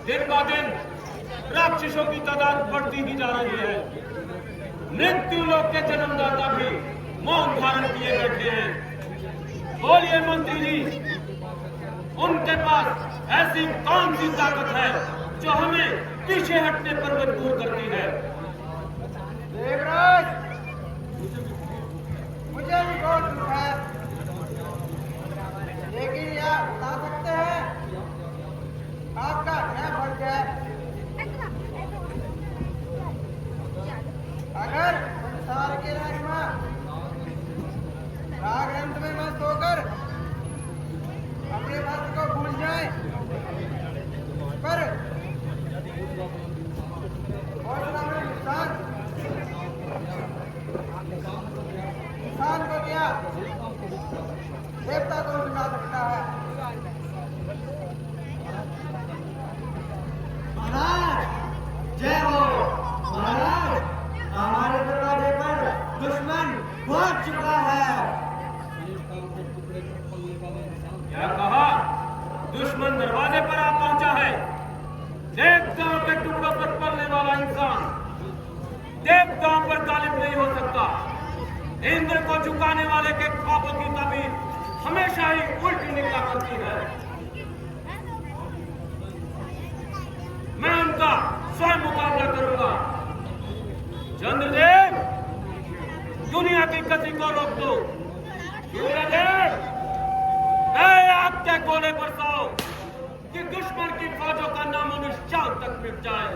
दिन ब दिन राक्षसों की तादाद बढ़ती ही जा रही है। मृत्यु लोक के जन्मदाता भी मौन धारण किए बैठे हैं। बोलिए मंत्री जी, उनके पास ऐसी कौन सी ताकत है जो हमें पीछे हटने पर मजबूर करती है? देवराज, मुझे भी बहुत दुख है, लेकिन यह बता सकते हैं आपका क्या फर्ज है? अगर संसार के राजमा राग रंग में मस्त होकर अपने भक्त को भूल जाए, पर हौसला में नुकसान इंसान को क्या देवता को सुना सकता है। महाराज जय हो। महाराज, हमारे दरवाजे पर दुश्मन पहुंच चुका है। क्या कहा? दुश्मन दरवाजे पर आ पहुंचा है। देवताओं के टुकड़ों पर पलने वाला इंसान देवताओं पर गालिब नहीं हो सकता। इंद्र को झुकाने वाले के ख्वाबों की ताबीर हमेशा ही उल्टी निकला करती है। मैं उनका स्वयं मुकाबला करूंगा। चंद्रदेव, दुनिया की गति को रोक दो। सूर्यदेव, आग के गोले बरसाओ कि दुश्मन की फौजों का नामो निशान तक मिट जाए।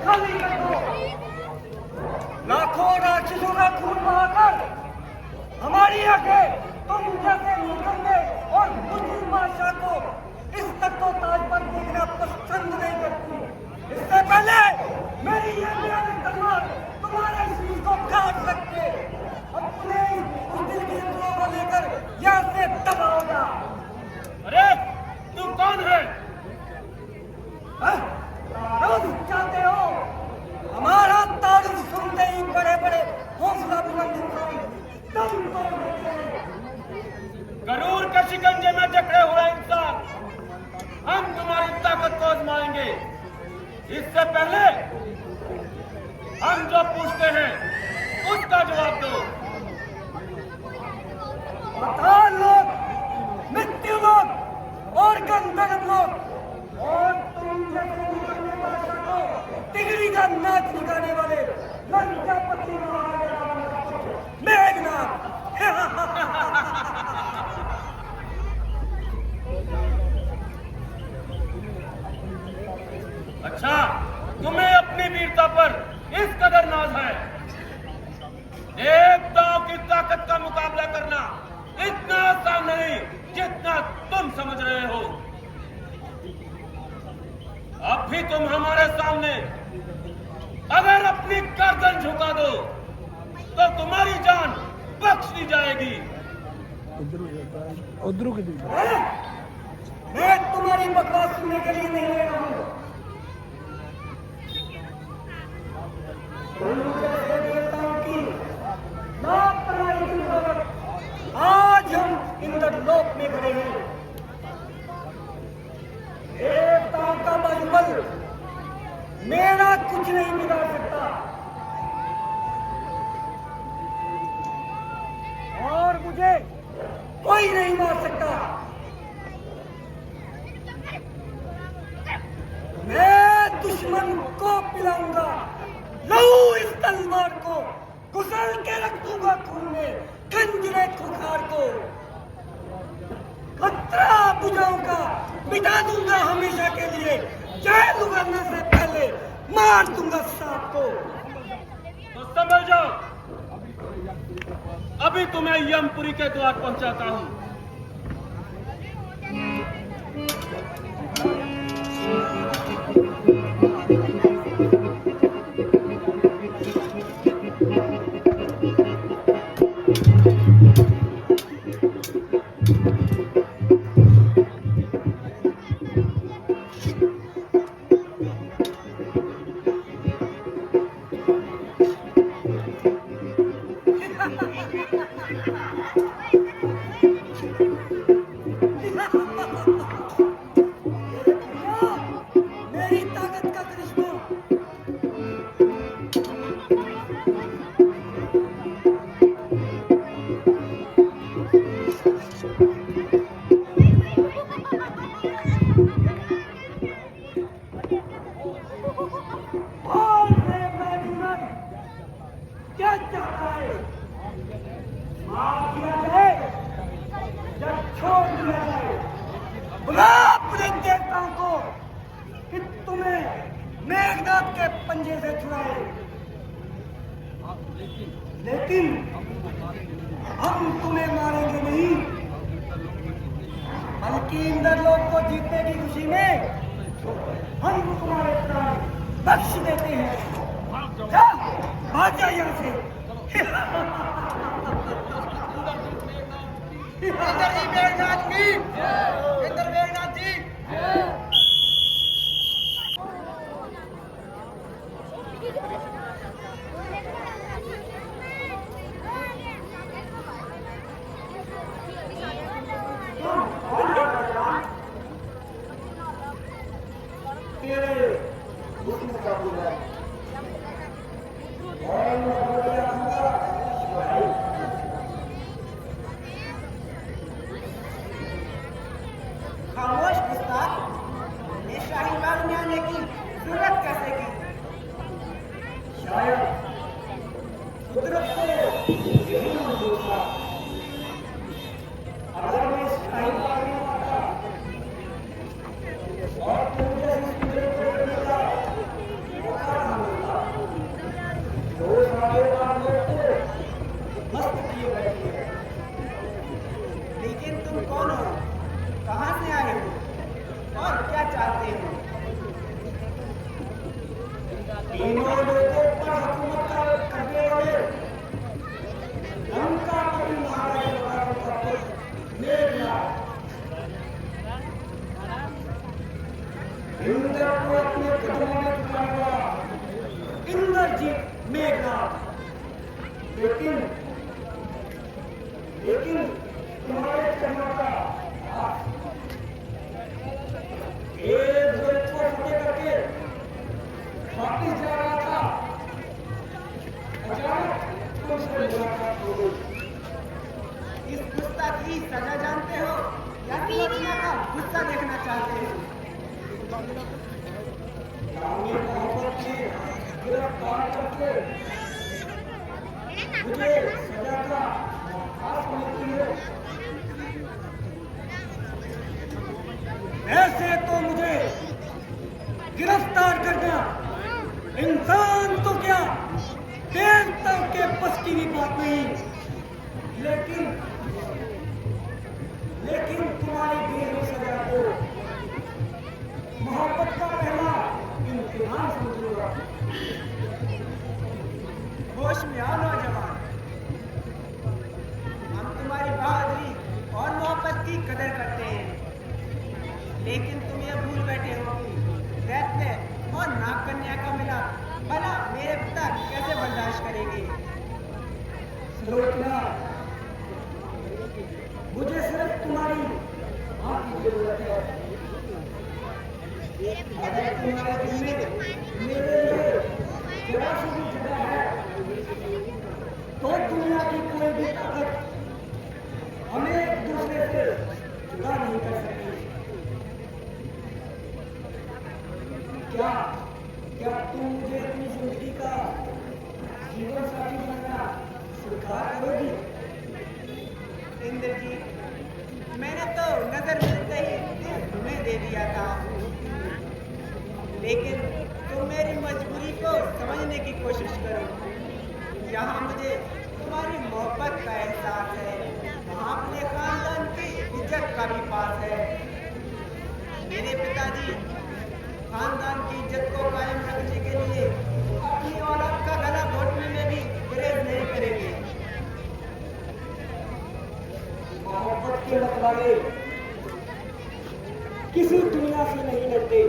खाली कर दो। लाखों राक्षसों का खून बहाकर हमारी आंखें तुम जैसे निकलने और मुस्लिम बादशाह को इस तक को ताज पर देखना पसंद नहीं करती। इससे पहले मेरी ये मेरी तलवार तुम्हारे शरीर को काट सकते, अपने उस दिल की इंद्रियों को लेकर यहाँ से दबा हो जा। अरे तू कौन है? तुम चाहते हो हमारा तारुफ सुनते ही बड़े बड़े हौसला बुलंद इंसान दम तोड़ देते हैं। गरूर के शिकंजे में जकड़े हुए इंसान, हम तुम्हारी ताकत को आजमाएंगे। इससे पहले हम जो पूछते हैं उसका जवाब दो। पठान लोग, मृत्यु लोग और गंधर्व लोग और तुम जैसे निकलने बादशाह को तिगड़ी का नाच दिखाने वाले लंकापति मेघनाथ। अच्छा, तुम्हें अपनी वीरता पर इस कदर नाज है। देवताओं की ताकत का मुकाबला करना इतना आसान नहीं जितना तुम समझ रहे हो। अब भी तुम हमारे सामने अगर अपनी गर्दन झुका दो तो तुम्हारी जान बख्श दी जाएगी। मैं तुम्हारी बकवास सुनने के लिए नहीं आया हूँ। देवताओं की लापरवाही की बदौलत आज हम इंद्रलोक में खड़े हैं। देवताओं का मजबल मेरा कुछ नहीं बिगाड़ सकता और मुझे कोई नहीं मार सकता। मैं दुश्मन को पिलाऊंगा लहू, इस तलवार को कुचल के रख दूंगा खून में खंजरे खुखार को। खतरा बुझाऊंगा, मिटा दूंगा हमेशा के लिए। जैल उगलने से पहले मार दूंगा सांप को। तो समझ जाओ, अभी तुम्हें यमपुरी के द्वार पहुंचाता हूं। के पंजे से छुड़ाए, लेकिन हम तुम्हें मारेंगे नहीं, बल्कि इंद्रलोक को जीतने की खुशी में हम तुम्हारे प्राण बख्श देते हैं। जा, भाग जा यहाँ से। इंद्र जी मेघनाथ की, इंद्र मेघनाथ जी। खामोश गुस्ताख, ये शाही बाग में आने की जरूरत कैसे की? शायद कुदरत को यही मंजूर था। अगर मैं इस टाइम पर नहीं आता और तुम मुझे इस कुदरत को देखने का मौका ना मिलता, तो उस हमारे पास लोग को मस्त किए बैठे हैं। लेकिन तुम कौन हो, कहाँ से आए हो और क्या चाहते हो? तीनों लोगों पर हुकूमत करने वाले लंका पति महाराजा का पुत्र मेघनाथ, इंद्र को अपने कदमों में झुकाने वाला इंद्रजीत मेघनाथ। लेकिन तुम्हारे चरणों का एक द्वैत को फतेह करके वापिस जा रहा था, अचानक तुमसे मुलाकात हो गई। इस गुस्ताख की सजा जानते हो या सुलोचना का गुस्सा देखना चाहते हो? रानी मोहब्बत में गिरफ्तार करके मुझे सजा का आस मिलती है। ऐसे तो मुझे गिरफ्तार करना इंसान तो क्या देवता के बस की भी बात नहीं, लेकिन तुम्हारी दी हुई सजा को मोहब्बत का पहला इम्तिहान समझूंगा। होश में आओ नौजवान, हम तुम्हारी बहादुरी और मोहब्बत की कदर करते हैं, लेकिन तुम ये भूल बैठे हो कि दैत्य और नागकन्या का मिला भला मेरे पिता कैसे बर्दाश्त करेंगे? सुलोचना, मुझे सिर्फ तुम्हारी मां की जरूरत है। अगर तुम्हारे दिल में मेरे लिए जरा सी भी जगह है, तो दुनिया की कोई भी ताकत हमें एक दूसरे से जुदा नहीं कर सकती। क्या तुम मुझे अपनी जिंदगी का जीवन साथी बनना स्वीकार करोगी? इंद्र जी, मैंने तो नजर मिलते ही दिल तुम्हें दे दिया था, लेकिन तुम मेरी मजबूरी को समझने की कोशिश करो। यहाँ मुझे तुम्हारी मोहब्बत का एहसास है, वहाँ अपने खानदान की इज्जत का भी पास है। मेरे पिताजी खानदान की इज्जत को कायम रखने के लिए अपनी औलाद का गला घोटने में भी गुरेज नहीं करेंगे। मोहब्बत के मतवाले किसी दुनिया से नहीं डरते।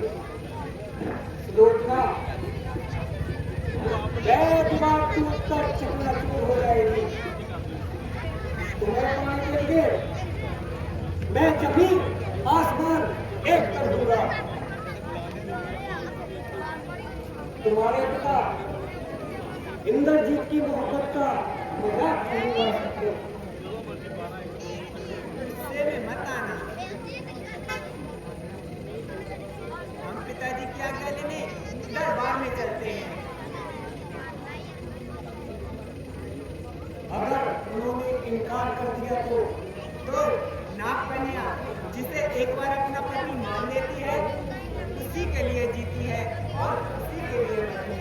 सुलोचना, दिमाग टूट कर चकनाचूर हो जाएगी। तुम्हें पाने के लिए मैं जमीन आसमान एक कर दूंगा। तुम्हारे पिता इंद्रजीत की मोहब्बत का मजाक नहीं उड़ा सकते। गुस्से में मत आना, हम पिताजी की आज्ञा लेने दरबार में चलते हैं। अगर उन्होंने इनकार कर दिया तो नागकन्या जिसे एक बार अपना पति मान लेती है, उसी के लिए जीती है और उसी के लिए मरती है।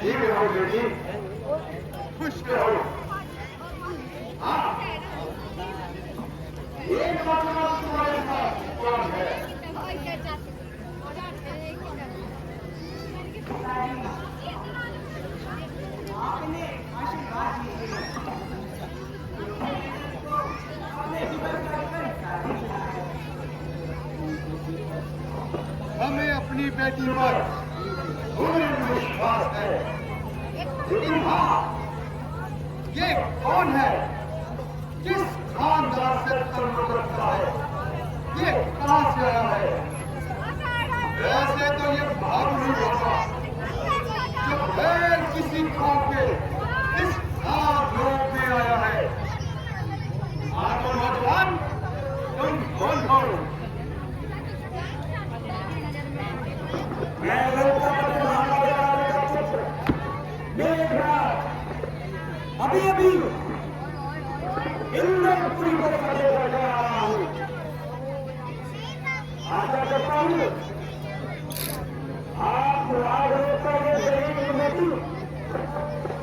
जी रहो बेटी, खुश रहो। हाँ, एक बात तुम्हारे साथ कौन है? आपने आशीर्वाद दिए, अपने जीवन का हमें अपनी बेटी पर पूर्ण विश्वास है, लेकिन हाँ, ये कौन है, किस खानदान से ताल्लुक रखता है, ये कहाँ से आया है? वैसे तो ये भाग नहीं होता जो गैर किसी काम के इस खास लोक में आया है। आपको नौजवान, तुम कौन हो? मैं अभी अभी इंद्रपुरी को फतेह कर रहा हूँ। आशा करता हूँ आप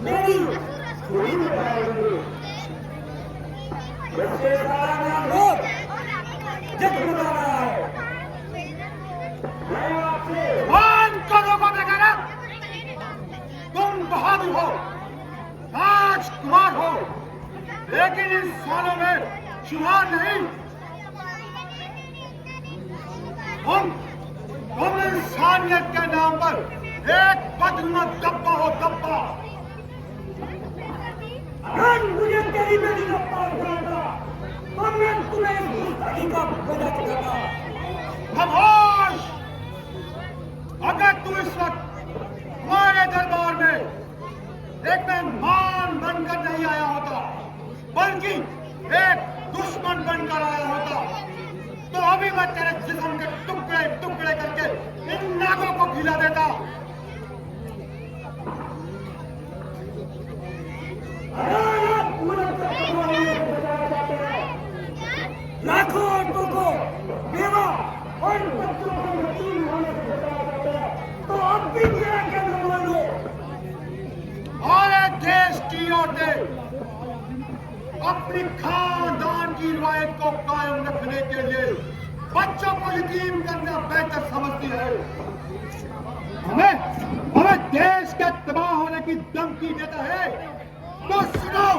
मेरी पूरी बताएंगे। बच्चे सारा नाम लोग जगमगा रहा है। मैं आपसे कौन करो को बेगाना? तुम बहादुर हो, राजकुमार हो, लेकिन इन सालों में शुमार नहीं। तुम इंसानियत के नाम पर एक बदनुमा दब्बा हो, दब्बा। अगर मुझे तेरी बेटी का पार उठाता तो मैं तुम्हें गुस्ताखी का बदला चुकाता। खामोश! अगर तू इस वक्त हमारे दरबार में एक मेहमान बनकर नहीं आया होता, बल्कि एक दुश्मन बनकर आया होता, तो अभी मैं तेरे जिस्म के टुकड़े टुकड़े करके इन नागों को खिला देता। लाखों औरतों को बेवा और बच्चों को यतीम होने से बचाया जाता है, तो अब भी मेरा कहना मानो। और एक देश की औरतें अपनी खानदान की रिवायत को कायम रखने के लिए बच्चों को यतीम करना बेहतर समझती है। हमें देश के तबाह होने की धमकी देता है, तो सुनो,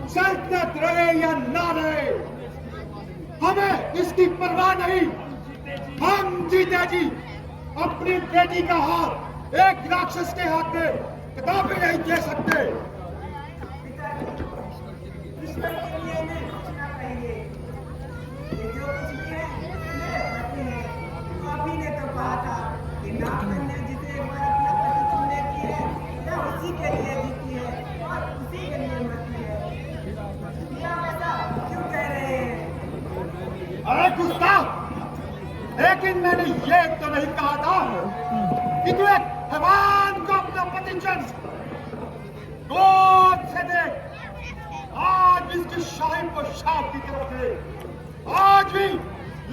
सल्तनत रहे या ना रहे, हमें इसकी परवाह नहीं। हम जीते जी अपनी बेटी का हाथ एक राक्षस के हाथ में कदापि नहीं दे सकते। ईश्वर के लिए हमें पूछना चाहिए। ये जो कुछ भी है, मेरे पति है। आप ही ने तो कहा था कि नागकन्या जिसे एक बार अपना पति चुनने की है, वह उसी के लिए जीती है और उसी के लिए मरती है। या वैसा क्यों कह रहे हैं? अरे गुस्ताख! लेकिन मैंने ये तो नहीं कहा था कि तू एक हैवान को अपना पति चुन। गौर से देख, आज इसकी शाही को शाह की तरफ है। आज भी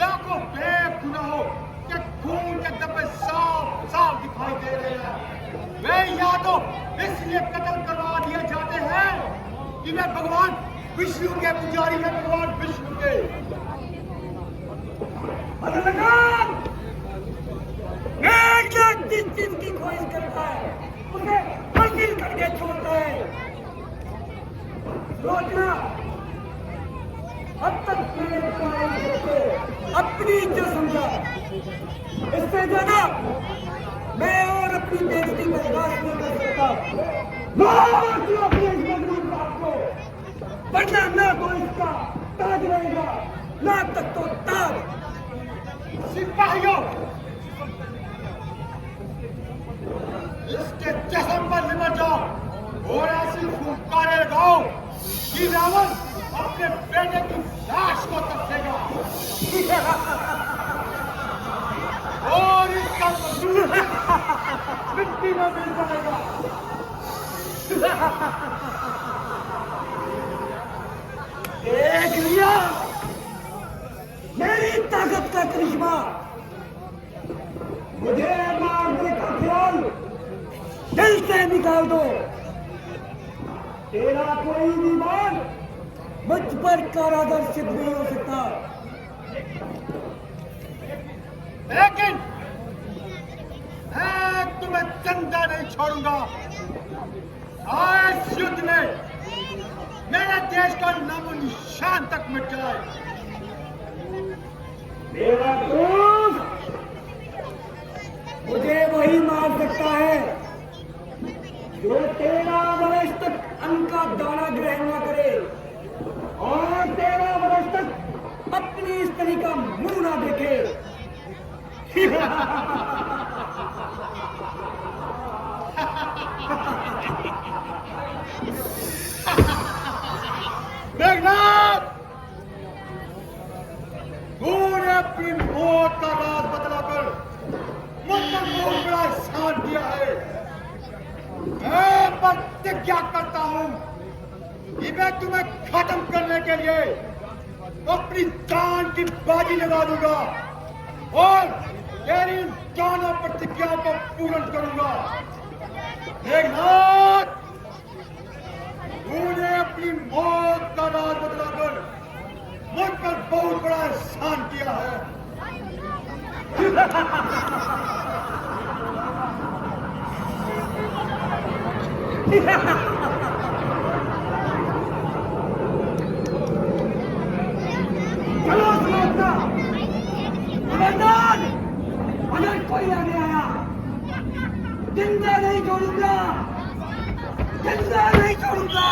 लाखों बेगुनाहों के खून के धब्बे साफ साफ दिखाई दे रहे हैं। वे या तो इसलिए कत्ल करवा दिए जाते हैं कि वे भगवान विष्णु के पुजारी हैं, भगवान विष्णु के। जिस चीज की खोज करता है उसे हासिल करके छोड़ता है। सोचना, अब तक मैंने तुम्हारे को अपनी इज्जत समझा, इससे ज्यादा मैं और अपनी बेइज्जती बर्दाश्त नहीं कर सकता। अपनी इस मजबूर बात को, वरना ना तो इसका ताज रहेगा, ना तक तो ताज। सिपाहियों, इसके जख्म पर निमट जाओ और ऐसी फुंकारें लगाओ कि रावण अपने बेटे की लाश को तरसेगा और इसका मिट्टी में मिल जाएगा। देख लिया मेरी ताकत का करिश्मा। मुझे मारने का ख्याल दिल से निकाल दो। तेरा कोई भी मान मुझ पर कारागर सिद्ध नहीं हो सकता। लेकिन मैं तुम्हें जिंदा नहीं छोड़ूंगा। आज युद्ध में मेरे देश का नामो निशान तक मिट जाए। मेरा दोस्त मुझे वही मार सकता है जो 13 वर्ष तक अन्न का दाना ग्रहण न करे और 13 वर्ष तक अपनी स्त्री का मुंह ना देखे। मेघनाथ, तूने अपनी मौत का राज बतलाकर मुझको बहुत बड़ा एहसान किया है। मैं प्रतिज्ञा करता हूं कि मैं तुम्हें खत्म करने के लिए अपनी जान की बाजी लगा दूंगा और तेरी दोनों प्रतिज्ञाओं को पूर्ण करूंगा। मेघनाथ, तूने अपनी मौत का राज बतलाकर मुझ पर बहुत बड़ा एहसान किया है। चलो सुनोता, खबरदार अगर कोई आगे आया जिंदा नहीं छोड़ूंगा, जिंदा नहीं छोड़ूंगा।